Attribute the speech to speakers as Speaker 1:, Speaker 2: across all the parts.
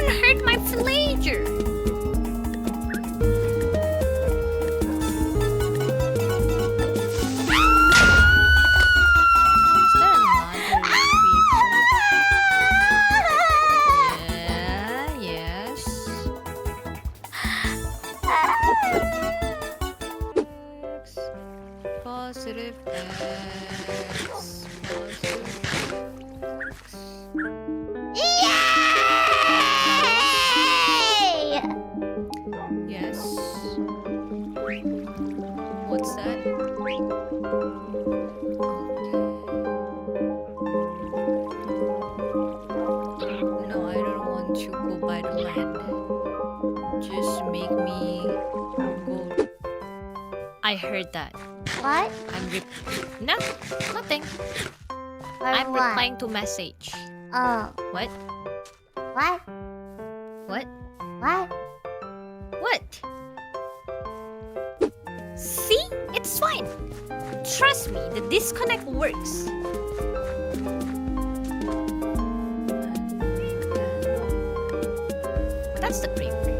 Speaker 1: don't hurt my villager! Positive X.
Speaker 2: Yay!
Speaker 1: Yes. What's that? No, I don't want to go by the land. Just make me go. I heard that.
Speaker 2: What?
Speaker 1: No, nothing. I'm
Speaker 2: what?
Speaker 1: replying to message.
Speaker 2: Oh.
Speaker 1: What?
Speaker 2: What?
Speaker 1: What?
Speaker 2: What?
Speaker 1: What? See? It's fine. Trust me, the disconnect works. That's the creeper.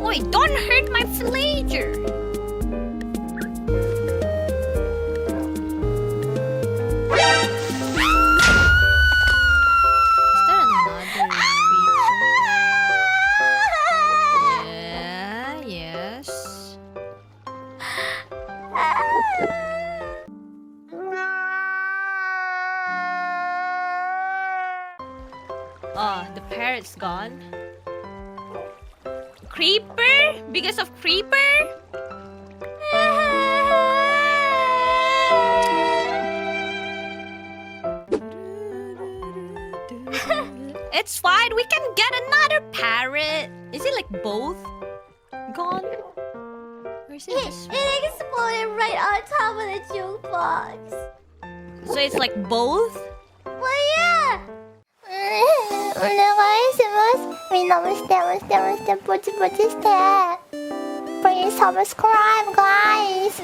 Speaker 1: Oi, don't hurt my villager! The parrot's gone. Creeper? Because of creeper? It's fine, we can get another parrot. Is it like both gone? Or is it just...
Speaker 2: It exploded right on top of the jukebox.
Speaker 1: So it's like both?
Speaker 2: Well, yeah. お願いします。みんなもしてポチポチして。Please subscribe, guys.